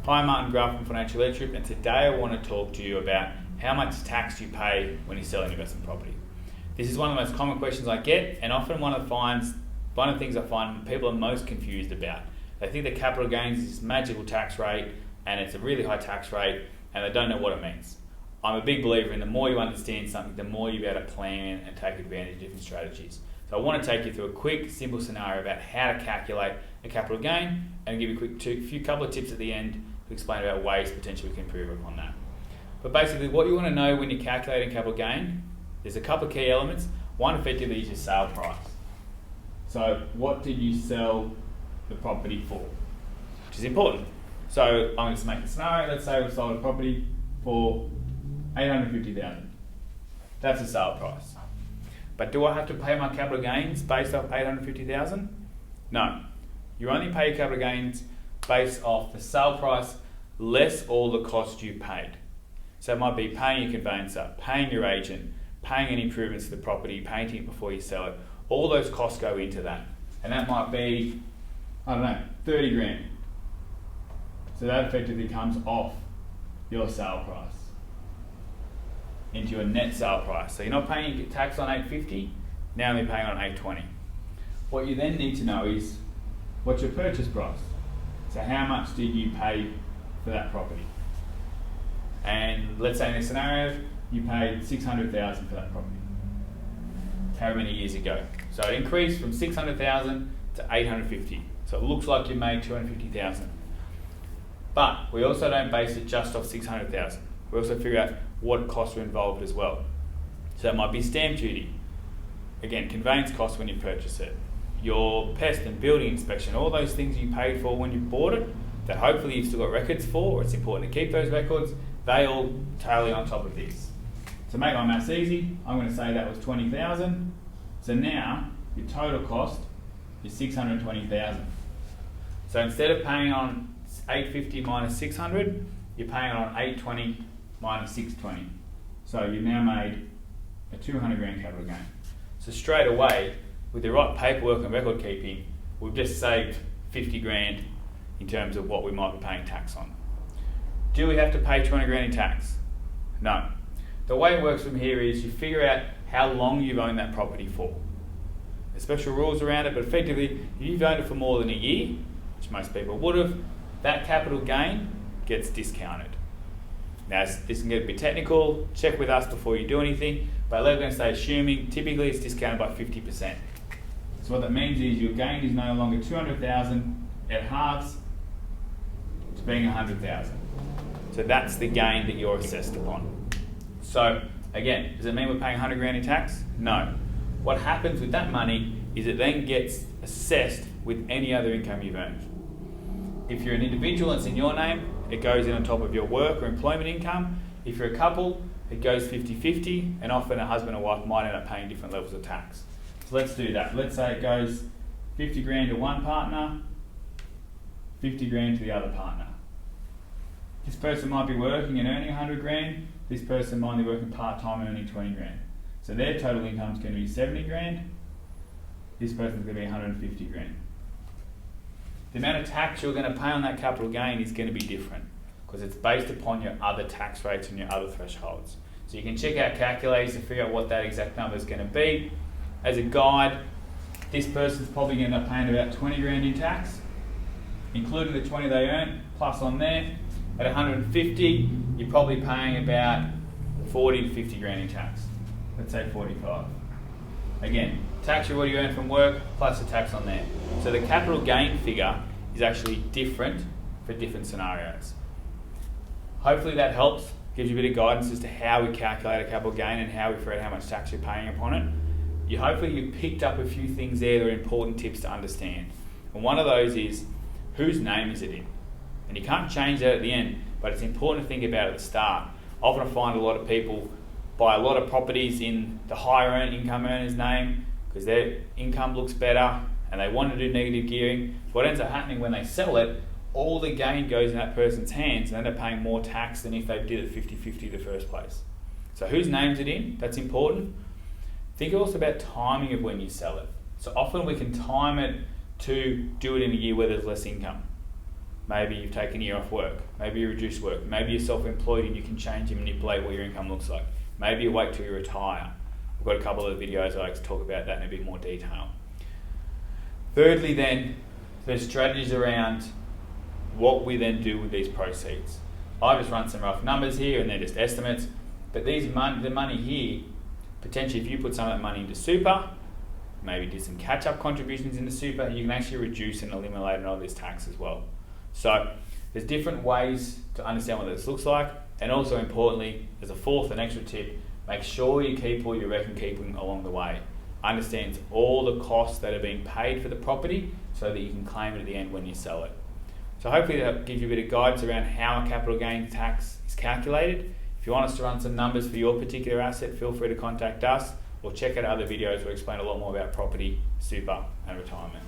Hi, Martin Gruff from Financial Leadership, and today I want to talk to you about how much tax you pay when you sell an investment property. This is one of the most common questions I get, and often one of the things I find people are most confused about. They think that capital gains is this magical tax rate, and it's a really high tax rate, and they don't know what it means. I'm a big believer in the more you understand something, the more you'll be able to plan and take advantage of different strategies. So I want to take you through a quick, simple scenario about how to calculate a capital gain and give you a couple of tips at the end to explain about ways potentially we can improve upon that. But basically what you want to know when you're calculating capital gain, there's a couple of key elements. One effectively is your sale price. So what did you sell the property for? Which is important. So I'm going to make a scenario. Let's say we've sold a property for $850,000. That's the sale price. But do I have to pay my capital gains based off $850,000? No. You only pay your capital gains based off the sale price less all the costs you paid. So it might be paying your conveyancer, paying your agent, paying any improvements to the property, painting it before you sell it. All those costs go into that. And that might be, 30 grand. So that effectively comes off your sale price into your net sale price. So you're not paying tax on $850, now you're paying on $820. What you then need to know is, what's your purchase price? So how much did you pay for that property? And let's say in this scenario, you paid $600,000 for that property. How many years ago? So it increased from $600,000 to $850. So it looks like you made $250,000. But we also don't base it just off $600,000. We also figure out what costs are involved as well. So it might be stamp duty. Again, conveyance costs when you purchase it. Your pest and building inspection, all those things you paid for when you bought it, that hopefully you've still got records for, or it's important to keep those records, they all tally on top of this. To make my maths easy, I'm going to say that was $20,000. So now, your total cost is $620,000. So instead of paying on $850 minus $600, you're paying on $820 minus $620. So you've now made a 200 grand capital gain. So straight away, with the right paperwork and record keeping, we've just saved 50 grand in terms of what we might be paying tax on. Do we have to pay 200 grand in tax? No. The way it works from here is you figure out how long you've owned that property for. There's special rules around it, but effectively, if you've owned it for more than a year, which most people would have, that capital gain gets discounted. Now, this can get a bit technical. Check with us before you do anything, but we're going to say assuming typically it's discounted by 50%. So what that means is your gain is no longer 200,000, it halves to being 100,000. So that's the gain that you're assessed upon. So again, does it mean we're paying 100 grand in tax? No. What happens with that money is it then gets assessed with any other income you've earned. If you're an individual and it's in your name, it goes in on top of your work or employment income. If you're a couple, it goes 50-50, and often a husband or wife might end up paying different levels of tax. So let's do that. Let's say it goes 50 grand to one partner, 50 grand to the other partner. This person might be working and earning 100 grand. This person might be working part-time and earning 20 grand. So their total income is going to be 70 grand. This person's going to be 150 grand. The amount of tax you're going to pay on that capital gain is going to be different because it's based upon your other tax rates and your other thresholds. So you can check out calculators to figure out what that exact number is going to be. As a guide, this person's probably going to end up paying about 20 grand in tax, including the 20 they earn, plus on there. At 150, you're probably paying about 40 to 50 grand in tax. Let's say 45. Again, tax you've already earned from work, plus the tax on there. So the capital gain figure is actually different for different scenarios. Hopefully that helps, gives you a bit of guidance as to how we calculate a capital gain and how we figure out how much tax you're paying upon it. Hopefully you picked up a few things there that are important tips to understand. And one of those is, whose name is it in? And you can't change that at the end, but it's important to think about it at the start. Often I find a lot of people buy a lot of properties in the higher income earner's name because their income looks better and they want to do negative gearing. What ends up happening when they sell it, all the gain goes in that person's hands and they end up paying more tax than if they did it 50-50 in the first place. So whose name's it in? That's important. Think also about timing of when you sell it. So often we can time it to do it in a year where there's less income. Maybe you've taken a year off work. Maybe you reduced work. Maybe you're self-employed and you can change and manipulate what your income looks like. Maybe you wait till you retire. We've got a couple of videos I like to talk about that in a bit more detail. Thirdly then, there's strategies around what we then do with these proceeds. I've just run some rough numbers here and they're just estimates, but the money here, potentially if you put some of that money into super, maybe did some catch-up contributions into super, you can actually reduce and eliminate all this tax as well. So there's different ways to understand what this looks like, and also importantly, as a fourth and extra tip, make sure you keep all your record keeping along the way. Understand all the costs that are being paid for the property so that you can claim it at the end when you sell it. So hopefully that gives you a bit of guidance around how a capital gains tax is calculated. If you want us to run some numbers for your particular asset, feel free to contact us or check out other videos where we explain a lot more about property, super and retirement.